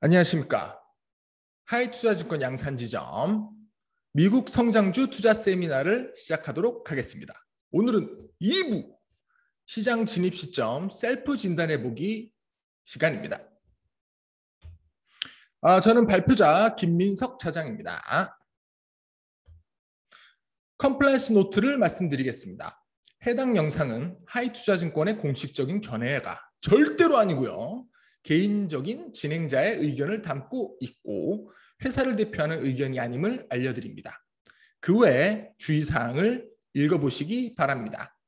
안녕하십니까. 하이투자증권 양산지점 미국 성장주 투자 세미나를 시작하도록 하겠습니다. 오늘은 2부 시장 진입 시점 셀프 진단해보기 시간입니다. 저는 발표자 김민석 차장입니다. 컴플라이언스 노트를 말씀드리겠습니다. 해당 영상은 하이투자증권의 공식적인 견해가 절대로 아니고요. 개인적인 진행자의 의견을 담고 있고 회사를 대표하는 의견이 아님을 알려드립니다. 그 외에 주의사항을 읽어보시기 바랍니다.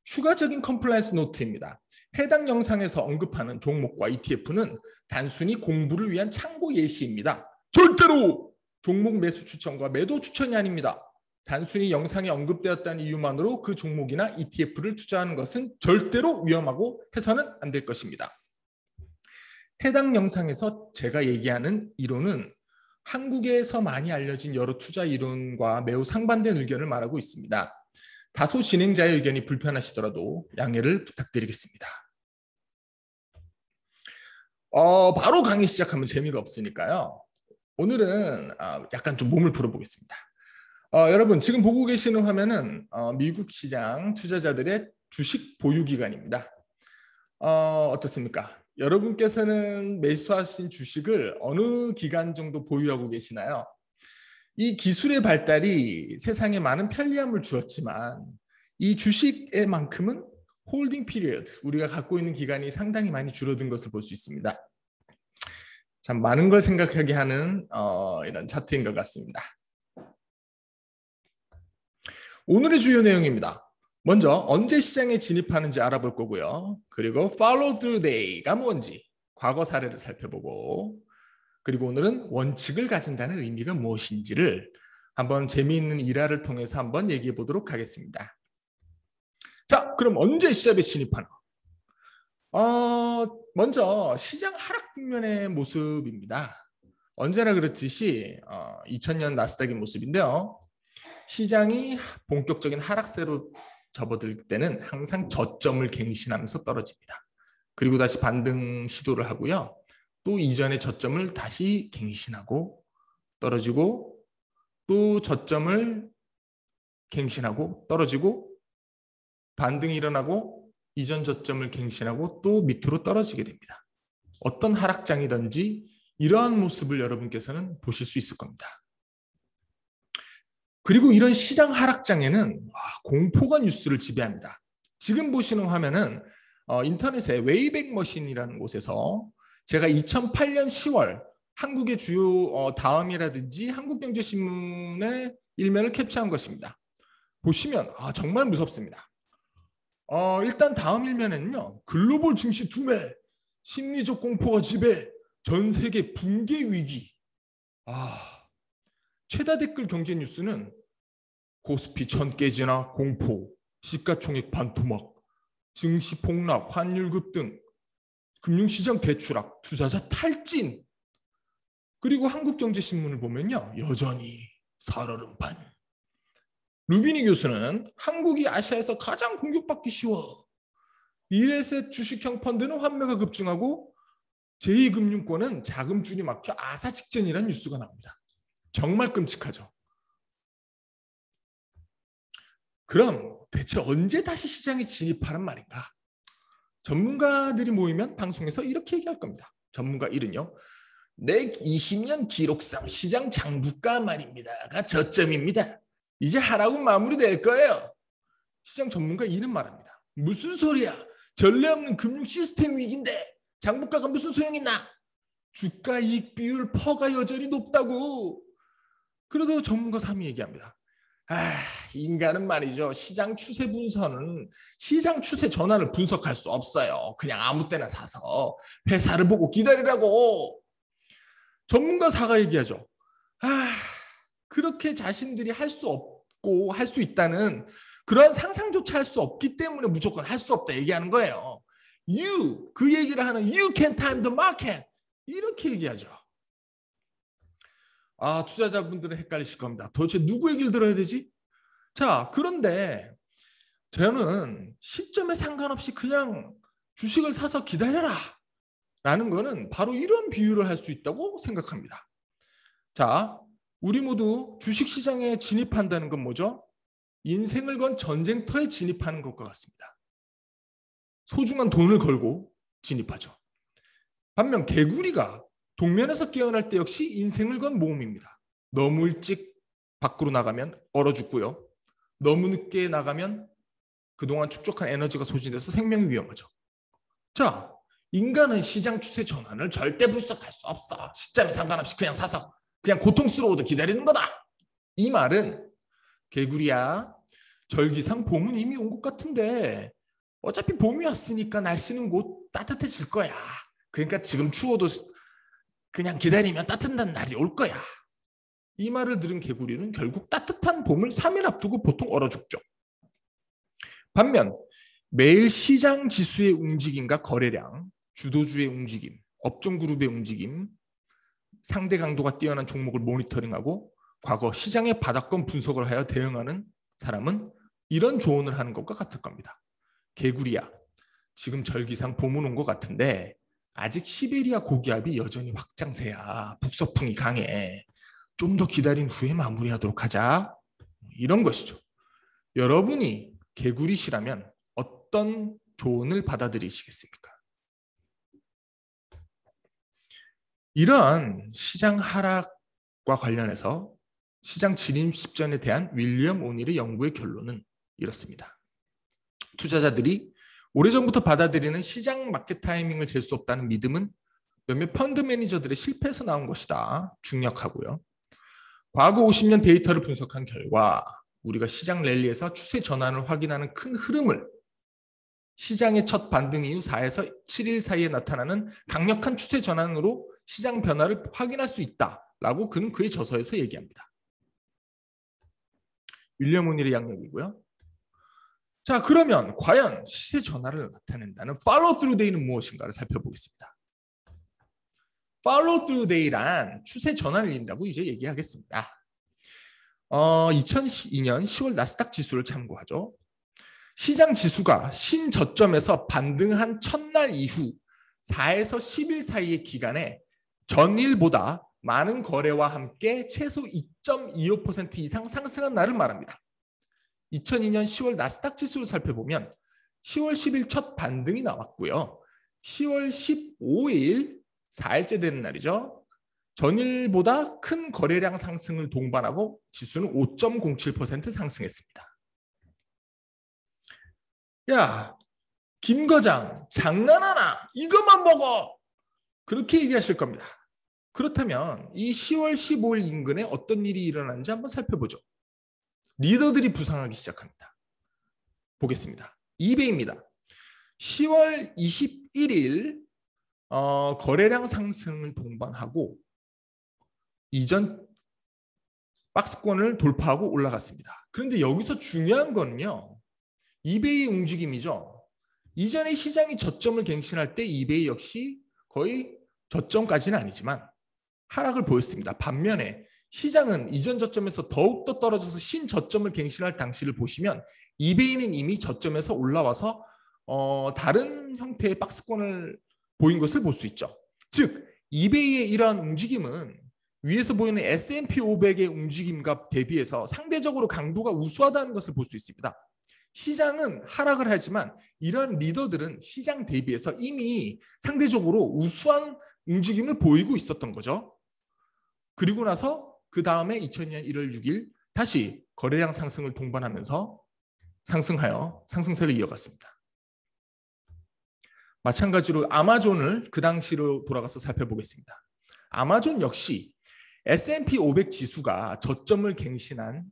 추가적인 컴플라이언스 노트입니다. 해당 영상에서 언급하는 종목과 ETF는 단순히 공부를 위한 참고 예시입니다. 절대로 종목 매수 추천과 매도 추천이 아닙니다. 단순히 영상에 언급되었다는 이유만으로 그 종목이나 ETF를 투자하는 것은 절대로 위험하고 해서는 안 될 것입니다. 해당 영상에서 제가 얘기하는 이론은 한국에서 많이 알려진 여러 투자 이론과 매우 상반된 의견을 말하고 있습니다. 다소 진행자의 의견이 불편하시더라도 양해를 부탁드리겠습니다. 바로 강의 시작하면 재미가 없으니까요. 오늘은 약간 좀 몸을 풀어보겠습니다. 여러분 지금 보고 계시는 화면은 미국 시장 투자자들의 주식 보유 기간입니다. 어떻습니까? 여러분께서는 매수하신 주식을 어느 기간 정도 보유하고 계시나요? 이 기술의 발달이 세상에 많은 편리함을 주었지만 이 주식의 만큼은 홀딩 피리어드, 우리가 갖고 있는 기간이 상당히 많이 줄어든 것을 볼 수 있습니다. 참 많은 걸 생각하게 하는 이런 차트인 것 같습니다. 오늘의 주요 내용입니다. 먼저 언제 시장에 진입하는지 알아볼 거고요. 그리고 follow through day가 뭔지 과거 사례를 살펴보고, 그리고 오늘은 원칙을 가진다는 의미가 무엇인지를 한번 재미있는 일화를 통해서 한번 얘기해 보도록 하겠습니다. 자, 그럼 언제 시장에 진입하나? 먼저 시장 하락 국면의 모습입니다. 언제나 그렇듯이 2000년 나스닥의 모습인데요. 시장이 본격적인 하락세로 접어들 때는 항상 저점을 갱신하면서 떨어집니다. 그리고 다시 반등 시도를 하고요. 또 이전의 저점을 다시 갱신하고 떨어지고, 또 저점을 갱신하고 떨어지고, 반등이 일어나고 이전 저점을 갱신하고 또 밑으로 떨어지게 됩니다. 어떤 하락장이든지 이러한 모습을 여러분께서는 보실 수 있을 겁니다. 그리고 이런 시장 하락장에는 공포가 뉴스를 지배합니다. 지금 보시는 화면은 인터넷에 웨이백 머신이라는 곳에서 제가 2008년 10월 한국의 주요 다음이라든지 한국경제신문의 일면을 캡처한 것입니다. 보시면 정말 무섭습니다. 일단 다음 일면에는요. 글로벌 증시 투매, 심리적 공포가 지배, 전 세계 붕괴 위기. 최다 댓글 경제 뉴스는 코스피 1000 깨지나 공포, 시가총액 반토막, 증시 폭락, 환율 급등, 금융시장 대추락, 투자자 탈진. 그리고 한국경제신문을 보면요. 여전히 살얼음판. 루비니 교수는 한국이 아시아에서 가장 공격받기 쉬워. 미래에셋 주식형 펀드는 환매가 급증하고 제2금융권은 자금줄이 막혀 아사 직전이라는 뉴스가 나옵니다. 정말 끔찍하죠. 그럼 대체 언제 다시 시장에 진입하란 말인가? 전문가들이 모이면 방송에서 이렇게 얘기할 겁니다. 전문가 1은요. 내 20년 기록상 시장 장부가 말입니다가 저점입니다. 이제 하락은 마무리될 거예요. 시장 전문가 2는 말합니다. 무슨 소리야? 전례 없는 금융 시스템 위기인데 장부가가 무슨 소용이 있나? 주가 이익 비율 퍼가 여전히 높다고. 그래도 전문가 3이 얘기합니다. 인간은 말이죠. 시장 추세 분석은 시장 추세 전환을 분석할 수 없어요. 그냥 아무 때나 사서 회사를 보고 기다리라고. 전문가 4가 얘기하죠. 그렇게 자신들이 할 수 없고 할 수 있다는 그러한 상상조차 할 수 없기 때문에 무조건 할 수 없다 얘기하는 거예요. 그 얘기를 하는 you can time the market 이렇게 얘기하죠. 투자자분들은 헷갈리실 겁니다. 도대체 누구 얘기를 들어야 되지? 자, 그런데 저는 시점에 상관없이 그냥 주식을 사서 기다려라 라는 거는 바로 이런 비유를 할 수 있다고 생각합니다. 자, 우리 모두 주식시장에 진입한다는 건 뭐죠? 인생을 건 전쟁터에 진입하는 것과 같습니다. 소중한 돈을 걸고 진입하죠. 반면 개구리가 동면에서 깨어날 때 역시 인생을 건 모험입니다. 너무 일찍 밖으로 나가면 얼어 죽고요. 너무 늦게 나가면 그동안 축적한 에너지가 소진돼서 생명이 위험하죠. 자, 인간은 시장 추세 전환을 절대 불석할 수 없어. 시점에 상관없이 그냥 사서 그냥 고통스러워도 기다리는 거다. 이 말은 개구리야, 절기상 봄은 이미 온 것 같은데 어차피 봄이 왔으니까 날씨는 곧 따뜻해질 거야. 그러니까 지금 추워도 그냥 기다리면 따뜻한 날이 올 거야. 이 말을 들은 개구리는 결국 따뜻한 봄을 3일 앞두고 보통 얼어 죽죠. 반면 매일 시장 지수의 움직임과 거래량, 주도주의 움직임, 업종그룹의 움직임, 상대 강도가 뛰어난 종목을 모니터링하고 과거 시장의 바닥권 분석을 하여 대응하는 사람은 이런 조언을 하는 것과 같을 겁니다. 개구리야, 지금 절기상 봄은 온 것 같은데 아직 시베리아 고기압이 여전히 확장세야. 북서풍이 강해. 좀 더 기다린 후에 마무리하도록 하자. 이런 것이죠. 여러분이 개구리시라면 어떤 조언을 받아들이시겠습니까? 이러한 시장 하락과 관련해서 시장 진입 시점에 대한 윌리엄 오닐의 연구의 결론은 이렇습니다. 투자자들이 오래전부터 받아들이는 시장 마켓 타이밍을 잴 수 없다는 믿음은 몇몇 펀드 매니저들의 실패에서 나온 것이다. 중력하고요. 과거 50년 데이터를 분석한 결과 우리가 시장 랠리에서 추세 전환을 확인하는 큰 흐름을 시장의 첫 반등 이후 4에서 7일 사이에 나타나는 강력한 추세 전환으로 시장 변화를 확인할 수 있다라고 그는 그의 저서에서 얘기합니다. 윌리엄 오닐의 양력이고요. 자, 그러면 과연 시세 전환을 나타낸다는 팔로우 스루 데이는 무엇인가를 살펴보겠습니다. 팔로우 스루 데이란 추세 전환일이라고 이제 얘기하겠습니다. 2002년 10월 나스닥 지수를 참고하죠. 시장 지수가 신저점에서 반등한 첫날 이후 4에서 10일 사이의 기간에 전일보다 많은 거래와 함께 최소 2.25% 이상 상승한 날을 말합니다. 2002년 10월 나스닥 지수를 살펴보면 10월 10일 첫 반등이 나왔고요. 10월 15일 4일째 되는 날이죠. 전일보다 큰 거래량 상승을 동반하고 지수는 5.07% 상승했습니다. 야, 김 과장 장난하나? 이것만 먹어! 그렇게 얘기하실 겁니다. 그렇다면 이 10월 15일 인근에 어떤 일이 일어났는지 한번 살펴보죠. 리더들이 부상하기 시작합니다. 보겠습니다. 이베이입니다. 10월 21일 거래량 상승을 동반하고 이전 박스권을 돌파하고 올라갔습니다. 그런데 여기서 중요한 거는요. 이베이의 움직임이죠. 이전에 시장이 저점을 갱신할 때 이베이 역시 거의 저점까지는 아니지만 하락을 보였습니다. 반면에 시장은 이전 저점에서 더욱더 떨어져서 신저점을 갱신할 당시를 보시면 이베이는 이미 저점에서 올라와서 다른 형태의 박스권을 보인 것을 볼 수 있죠. 즉 이베이의 이러한 움직임은 위에서 보이는 S&P 500의 움직임과 대비해서 상대적으로 강도가 우수하다는 것을 볼 수 있습니다. 시장은 하락을 하지만 이러한 리더들은 시장 대비해서 이미 상대적으로 우수한 움직임을 보이고 있었던 거죠. 그리고 나서 그 다음에 2000년 1월 6일 다시 거래량 상승을 동반하면서 상승하여 상승세를 이어갔습니다. 마찬가지로 아마존을 그 당시로 돌아가서 살펴보겠습니다. 아마존 역시 S&P 500 지수가 저점을 갱신한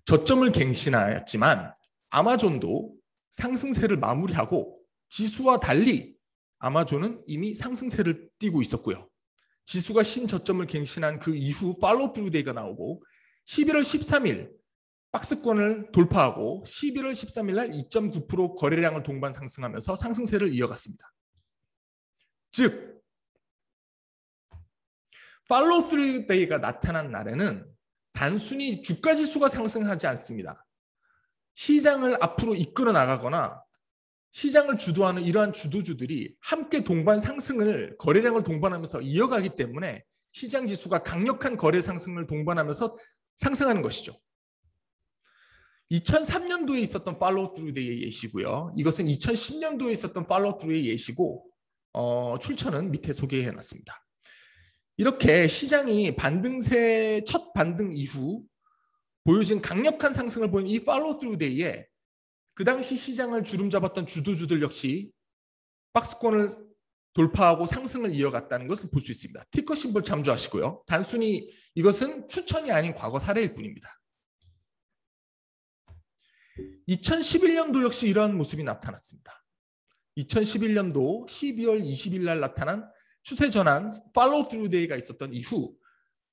저점을 갱신하였지만 아마존도 상승세를 마무리하고 지수와 달리 아마존은 이미 상승세를 띠고 있었고요. 지수가 신저점을 갱신한 그 이후 팔로우 스루 데이가 나오고 11월 13일 박스권을 돌파하고 11월 13일 날 2.9% 거래량을 동반 상승하면서 상승세를 이어갔습니다. 즉 팔로우 스루 데이가 나타난 날에는 단순히 주가 지수가 상승하지 않습니다. 시장을 앞으로 이끌어 나가거나 시장을 주도하는 이러한 주도주들이 함께 동반 상승을 거래량을 동반하면서 이어가기 때문에 시장 지수가 강력한 거래 상승을 동반하면서 상승하는 것이죠. 2003년도에 있었던 팔로우 트루 데이의 예시고요. 이것은 2010년도에 있었던 팔로우 트루의 예시고 출처는 밑에 소개해 놨습니다. 이렇게 시장이 반등세 첫 반등 이후 보여진 강력한 상승을 보인 이 팔로우 트루 데이에 그 당시 시장을 주름잡았던 주도주들 역시 박스권을 돌파하고 상승을 이어갔다는 것을 볼 수 있습니다. 티커 심볼 참조하시고요. 단순히 이것은 추천이 아닌 과거 사례일 뿐입니다. 2011년도 역시 이러한 모습이 나타났습니다. 2011년도 12월 20일 날 나타난 추세 전환 팔로우 트루 데이가 있었던 이후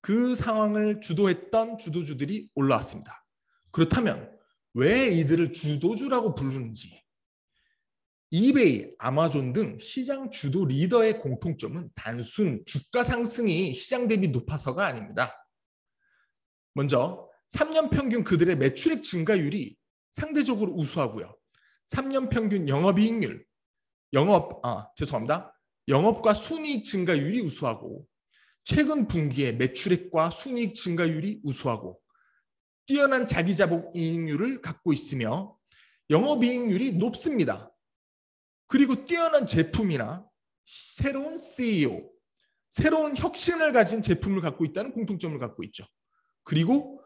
그 상황을 주도했던 주도주들이 올라왔습니다. 그렇다면 왜 이들을 주도주라고 부르는지, 이베이, 아마존 등 시장 주도 리더의 공통점은 단순 주가 상승이 시장 대비 높아서가 아닙니다. 먼저 3년 평균 그들의 매출액 증가율이 상대적으로 우수하고요. 3년 평균 영업이익률, 영업과 순이익 증가율이 우수하고 최근 분기에 매출액과 순이익 증가율이 우수하고 뛰어난 자기자복 이익률을 갖고 있으며 영업이익률이 높습니다. 그리고 뛰어난 제품이나 새로운 CEO, 새로운 혁신을 가진 제품을 갖고 있다는 공통점을 갖고 있죠. 그리고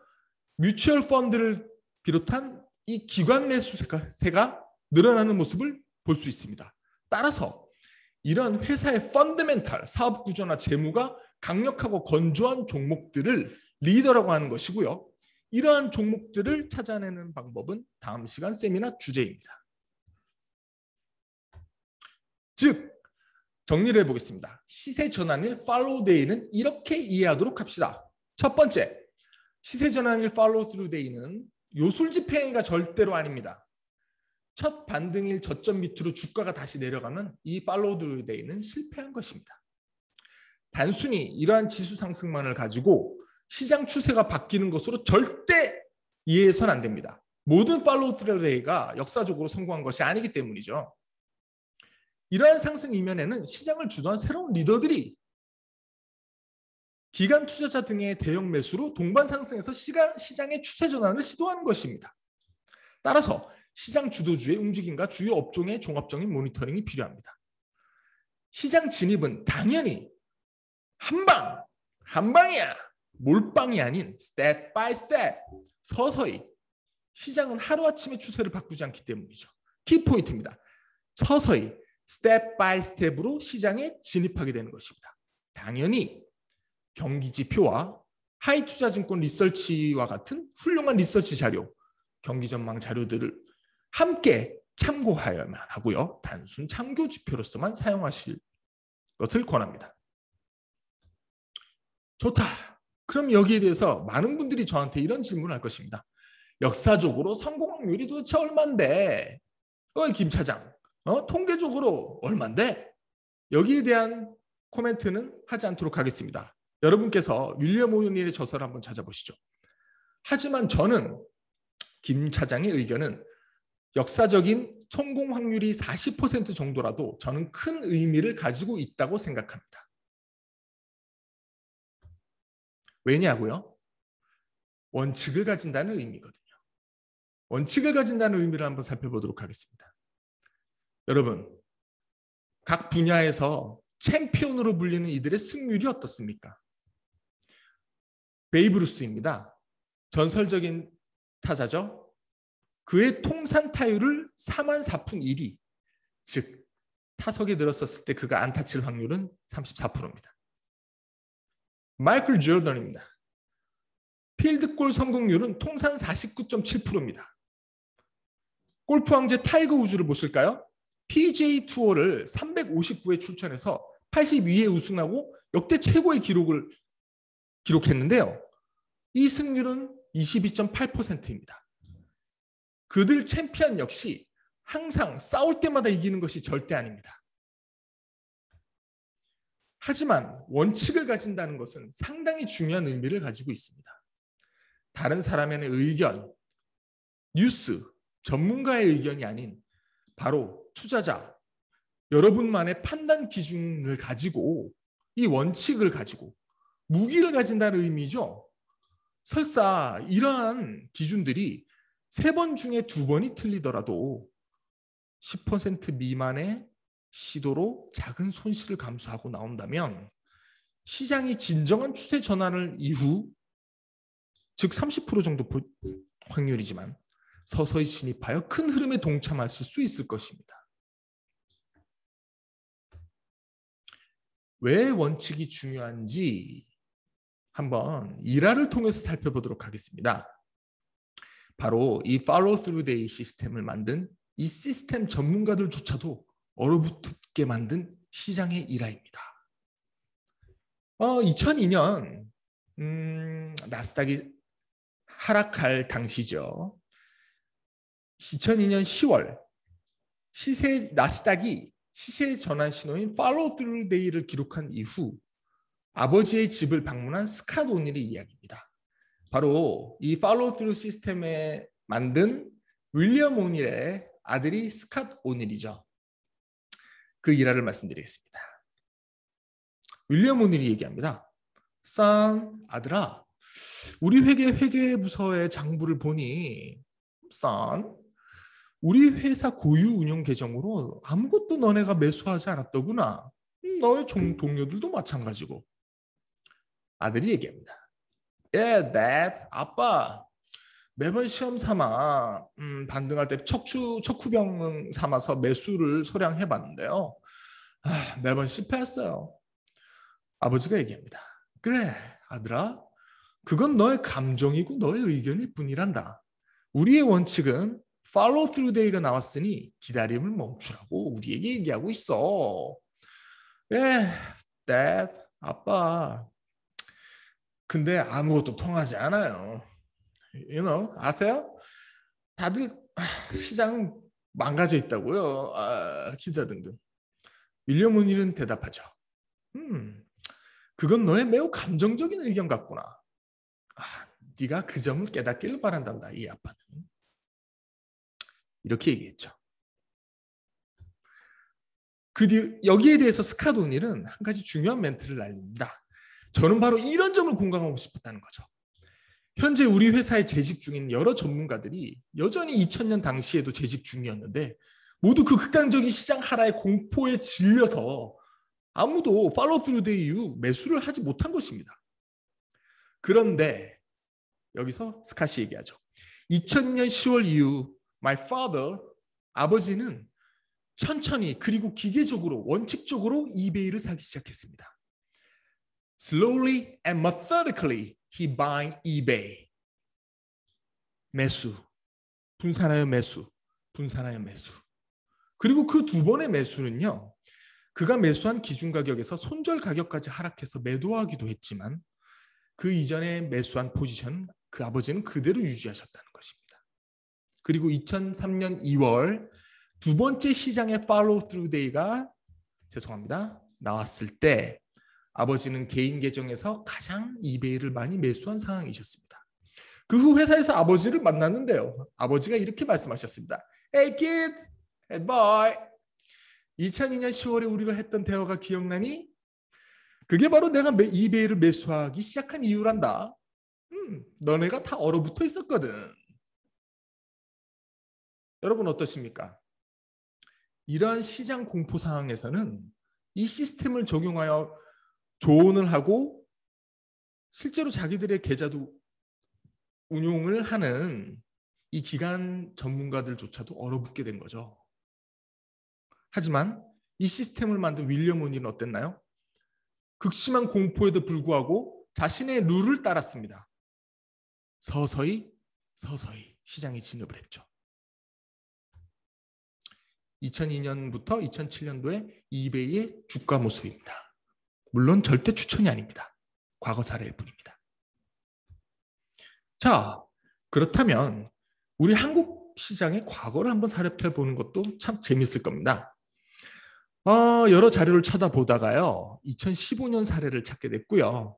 뮤추얼 펀드를 비롯한 이 기관 매수세가 늘어나는 모습을 볼 수 있습니다. 따라서 이런 회사의 펀더멘탈, 사업 구조나 재무가 강력하고 건조한 종목들을 리더라고 하는 것이고요. 이러한 종목들을 찾아내는 방법은 다음 시간 세미나 주제입니다. 즉, 정리를 해보겠습니다. 시세 전환일 팔로우 데이는 이렇게 이해하도록 합시다. 첫 번째, 시세 전환일 팔로우 트루 데이는 요술 집행위가 절대로 아닙니다. 첫 반등일 저점 밑으로 주가가 다시 내려가면 이 팔로우 트루 데이는 실패한 것입니다. 단순히 이러한 지수 상승만을 가지고 시장 추세가 바뀌는 것으로 절대 이해해서는 안 됩니다. 모든 팔로우 트루 데이가 역사적으로 성공한 것이 아니기 때문이죠. 이러한 상승 이면에는 시장을 주도한 새로운 리더들이 기관 투자자 등의 대형 매수로 동반 상승해서 시장의 추세 전환을 시도하는 것입니다. 따라서 시장 주도주의 움직임과 주요 업종의 종합적인 모니터링이 필요합니다. 시장 진입은 당연히 한방이야. 몰빵이 아닌 스텝 바이 스텝, 서서히. 시장은 하루아침에 추세를 바꾸지 않기 때문이죠. 키포인트입니다. 서서히 스텝 바이 스텝으로 시장에 진입하게 되는 것입니다. 당연히 경기지표와 하이투자증권 리서치와 같은 훌륭한 리서치 자료, 경기전망 자료들을 함께 참고하여야만 하고요. 단순 참고 지표로서만 사용하실 것을 권합니다. 좋다. 그럼 여기에 대해서 많은 분들이 저한테 이런 질문을 할 것입니다. 역사적으로 성공 확률이 도대체 얼만데? 김 차장, 통계적으로 얼만데? 여기에 대한 코멘트는 하지 않도록 하겠습니다. 여러분께서 윌리엄 오닐의 저서를 한번 찾아보시죠. 하지만 저는 김 차장의 의견은 역사적인 성공 확률이 40% 정도라도 저는 큰 의미를 가지고 있다고 생각합니다. 왜냐고요? 원칙을 가진다는 의미거든요. 원칙을 가진다는 의미를 한번 살펴보도록 하겠습니다. 여러분, 각 분야에서 챔피언으로 불리는 이들의 승률이 어떻습니까? 베이브 루스입니다. 전설적인 타자죠. 그의 통산 타율을 4만 4푼 1위, 즉 타석에 들었었을 때 그가 안타 칠 확률은 34%입니다. 마이클 조던입니다. 필드골 성공률은 통산 49.7%입니다. 골프 황제 타이거 우즈를 보실까요? PGA 투어를 359회 출전해서 82회 우승하고 역대 최고의 기록을 기록했는데요. 이 승률은 22.8%입니다. 그들 챔피언 역시 항상 싸울 때마다 이기는 것이 절대 아닙니다. 하지만 원칙을 가진다는 것은 상당히 중요한 의미를 가지고 있습니다. 다른 사람의 의견, 뉴스, 전문가의 의견이 아닌 바로 투자자, 여러분만의 판단 기준을 가지고 이 원칙을 가지고 무기를 가진다는 의미죠. 설사 이러한 기준들이 3번 중에 2번이 틀리더라도 10% 미만의 시도로 작은 손실을 감수하고 나온다면 시장이 진정한 추세 전환을 이후, 즉 30% 정도 확률이지만 서서히 진입하여 큰 흐름에 동참할 수 있을 것입니다. 왜 원칙이 중요한지 한번 일화를 통해서 살펴보도록 하겠습니다. 바로 이 Follow Through Day 시스템을 만든 이 시스템 전문가들조차도 얼어붙게 만든 시장의 일화입니다. 2002년 나스닥이 하락할 당시죠. 2002년 10월 나스닥이 시세 전환 신호인 Follow Through Day를 기록한 이후 아버지의 집을 방문한 스캇 오닐의 이야기입니다. 바로 이 Follow Through 시스템에 만든 윌리엄 오닐의 아들이 스캇 오닐이죠. 그 일화를 말씀드리겠습니다. 윌리엄 오닐이 얘기합니다. Son, 아들아, 우리 회계 부서의 장부를 보니 Son, 우리 회사 고유 운영 계정으로 아무것도 너네가 매수하지 않았더구나. 너의 동료들도 마찬가지고. 아들이 얘기합니다. Yeah, Dad, 아빠. 매번 시험 삼아 반등할 때 척후병 삼아서 매수를 소량해봤는데요. 매번 실패했어요. 아버지가 얘기합니다. 그래, 아들아. 그건 너의 감정이고 너의 의견일 뿐이란다. 우리의 원칙은 Follow Through Day가 나왔으니 기다림을 멈추라고 우리에게 얘기하고 있어. 예, Dad, 아빠. 근데 아무것도 통하지 않아요. 아세요? 다들 시장 망가져 있다고요. 기자 등등. 윌리엄 오닐은 대답하죠. 그건 너의 매우 감정적인 의견 같구나. 네가 그 점을 깨닫기를 바란단다, 이 아빠는. 이렇게 얘기했죠. 그 뒤 여기에 대해서 스캇 오닐은 한 가지 중요한 멘트를 날립니다. 저는 바로 이런 점을 공감하고 싶었다는 거죠. 현재 우리 회사에 재직 중인 여러 전문가들이 여전히 2000년 당시에도 재직 중이었는데 모두 그 극단적인 시장 하락의 공포에 질려서 아무도 팔로우 스루 데이 이후 매수를 하지 못한 것입니다. 그런데 여기서 스캇이 얘기하죠. 2002년 10월 이후 my father, 아버지는 천천히 그리고 기계적으로 원칙적으로 이베이를 사기 시작했습니다. Slowly and methodically he buying eBay. 매수, 분산하여 매수, 분산하여 매수. 그리고 그 2번의 매수는요. 그가 매수한 기준 가격에서 손절 가격까지 하락해서 매도하기도 했지만 그 이전에 매수한 포지션 그 아버지는 그대로 유지하셨다는 것입니다. 그리고 2003년 2월 2번째 시장의 Follow Through Day가 나왔을 때 아버지는 개인 계정에서 가장 이베이를 많이 매수한 상황이셨습니다. 그 후 회사에서 아버지를 만났는데요. 아버지가 이렇게 말씀하셨습니다. Hey kid, hey boy. 2002년 10월에 우리가 했던 대화가 기억나니? 그게 바로 내가 이베이를 매수하기 시작한 이유란다. 너네가 다 얼어붙어 있었거든. 여러분 어떠십니까? 이러한 시장 공포 상황에서는 이 시스템을 적용하여 조언을 하고 실제로 자기들의 계좌도 운용을 하는 이 기관 전문가들조차도 얼어붙게 된 거죠. 하지만 이 시스템을 만든 윌리엄 오닐은 어땠나요? 극심한 공포에도 불구하고 자신의 룰을 따랐습니다. 서서히 시장에 진입을 했죠. 2002년부터 2007년도에 이베이의 주가 모습입니다. 물론 절대 추천이 아닙니다. 과거 사례일 뿐입니다. 자, 그렇다면 우리 한국 시장의 과거를 한번 살펴보는 것도 참 재밌을 겁니다. 여러 자료를 쳐다보다가요. 2015년 사례를 찾게 됐고요.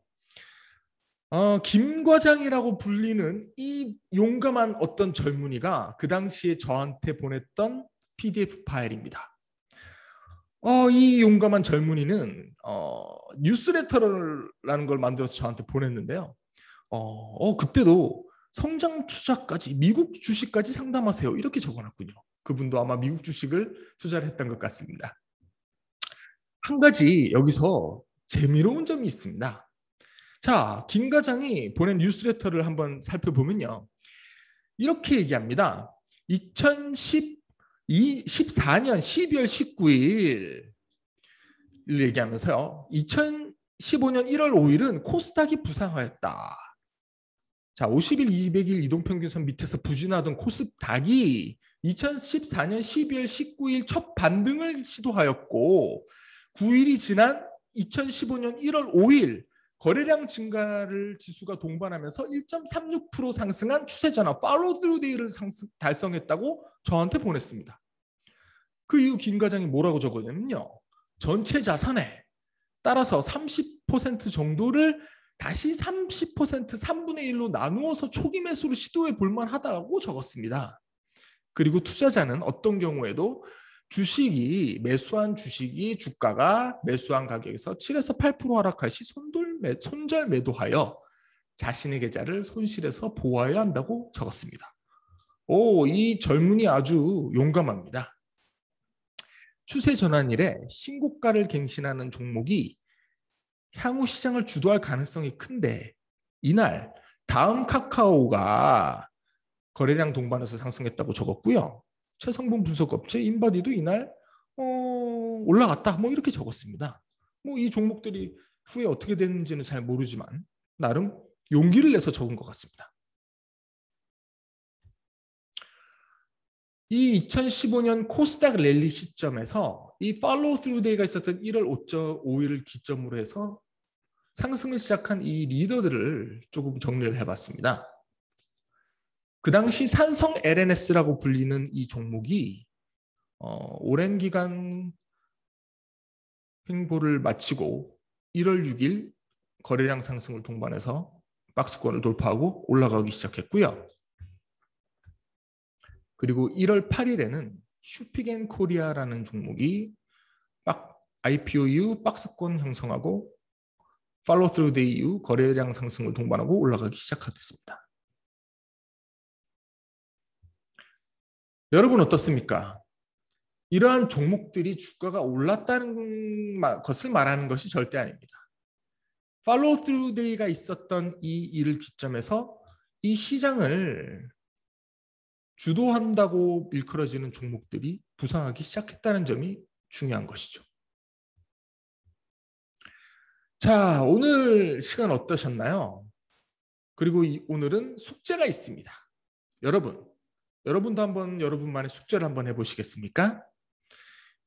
김 과장이라고 불리는 이 용감한 어떤 젊은이가 그 당시에 저한테 보냈던 PDF 파일입니다. 이 용감한 젊은이는 뉴스레터라는 걸 만들어서 저한테 보냈는데요. 그때도 성장 투자까지, 미국 주식까지 상담하세요. 이렇게 적어놨군요. 그분도 아마 미국 주식을 투자를 했던 것 같습니다. 한 가지 여기서 재미로운 점이 있습니다. 자, 김 과장이 보낸 뉴스레터를 한번 살펴보면요. 이렇게 얘기합니다. 2014년 12월 19일 얘기하면서요. 2015년 1월 5일은 코스닥이 부상하였다. 자, 50일, 200일 이동평균선 밑에서 부진하던 코스닥이 2014년 12월 19일 첫 반등을 시도하였고 9일이 지난 2015년 1월 5일 거래량 증가를 지수가 동반하면서 1.36% 상승한 추세전환 팔로우 스루 데이를 달성했다고 저한테 보냈습니다. 그 이후 김 과장이 뭐라고 적었냐면요. 전체 자산에 따라서 30% 정도를 다시 30% 3분의 1로 나누어서 초기 매수를 시도해 볼 만하다고 적었습니다. 그리고 투자자는 어떤 경우에도 매수한 주식이 주가가 매수한 가격에서 7에서 8% 하락할 시 손절 매도하여 자신의 계좌를 손실에서 보호해야 한다고 적었습니다. 이 젊은이 아주 용감합니다. 추세 전환 이래 신고가를 갱신하는 종목이 향후 시장을 주도할 가능성이 큰데 이날 다음 카카오가 거래량 동반해서 상승했다고 적었고요. 최성분 분석 업체 인바디도 이날 올라갔다 이렇게 적었습니다. 이 종목들이 후에 어떻게 됐는지는 잘 모르지만 나름 용기를 내서 적은 것 같습니다. 이 2015년 코스닥 랠리 시점에서 이 팔로우 스루 데이가 있었던 1월 5일을 기점으로 해서 상승을 시작한 이 리더들을 조금 정리를 해봤습니다. 그 당시 산성 LNS라고 불리는 이 종목이 오랜 기간 횡보를 마치고 1월 6일 거래량 상승을 동반해서 박스권을 돌파하고 올라가기 시작했고요. 그리고 1월 8일에는 슈피겐코리아라는 종목이 IPO 이후 박스권 형성하고 팔로우 스루 데이 이후 거래량 상승을 동반하고 올라가기 시작했습니다. 여러분 어떻습니까? 이러한 종목들이 주가가 올랐다는 것을 말하는 것이 절대 아닙니다. 팔로우 스루 데이가 있었던 이 일을 기점해서 이 시장을 주도한다고 일컬어지는 종목들이 부상하기 시작했다는 점이 중요한 것이죠. 자, 오늘 시간 어떠셨나요? 그리고 오늘은 숙제가 있습니다. 여러분도 한번 여러분만의 숙제를 한번 해보시겠습니까?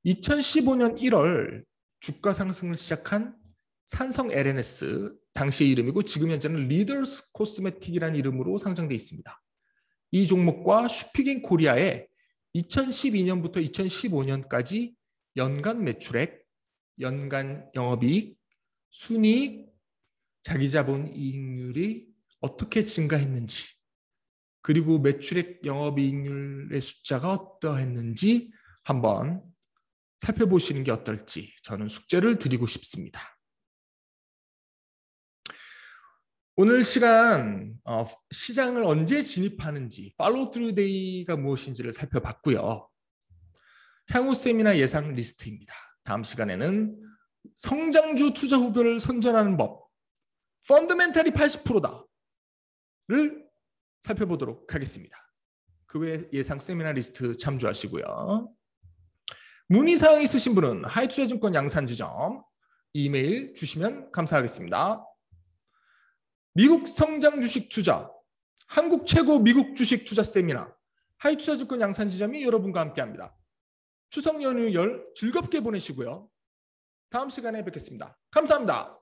2015년 1월 주가 상승을 시작한 산성 LNS, 당시의 이름이고 지금 현재는 리더스 코스메틱이라는 이름으로 상장되어 있습니다. 이 종목과 슈피겐 코리아의 2012년부터 2015년까지 연간 매출액, 연간 영업이익, 순이익, 자기자본 이익률이 어떻게 증가했는지, 그리고 매출액 영업이익률의 숫자가 어떠했는지 한번 살펴보시는 게 어떨지 저는 숙제를 드리고 싶습니다. 오늘 시간 시장을 언제 진입하는지 팔로우 스루 데이가 무엇인지를 살펴봤고요. 향후 세미나 예상 리스트입니다. 다음 시간에는 성장주 투자 후보를 선전하는 법 펀더멘탈이 80%다를 살펴보도록 하겠습니다. 그 외 예상 세미나 리스트 참조하시고요. 문의사항 있으신 분은 하이투자증권 양산지점 이메일 주시면 감사하겠습니다. 미국 성장 주식 투자, 한국 최고 미국 주식 투자 세미나 하이투자증권 양산지점이 여러분과 함께합니다. 추석 연휴 즐겁게 보내시고요. 다음 시간에 뵙겠습니다. 감사합니다.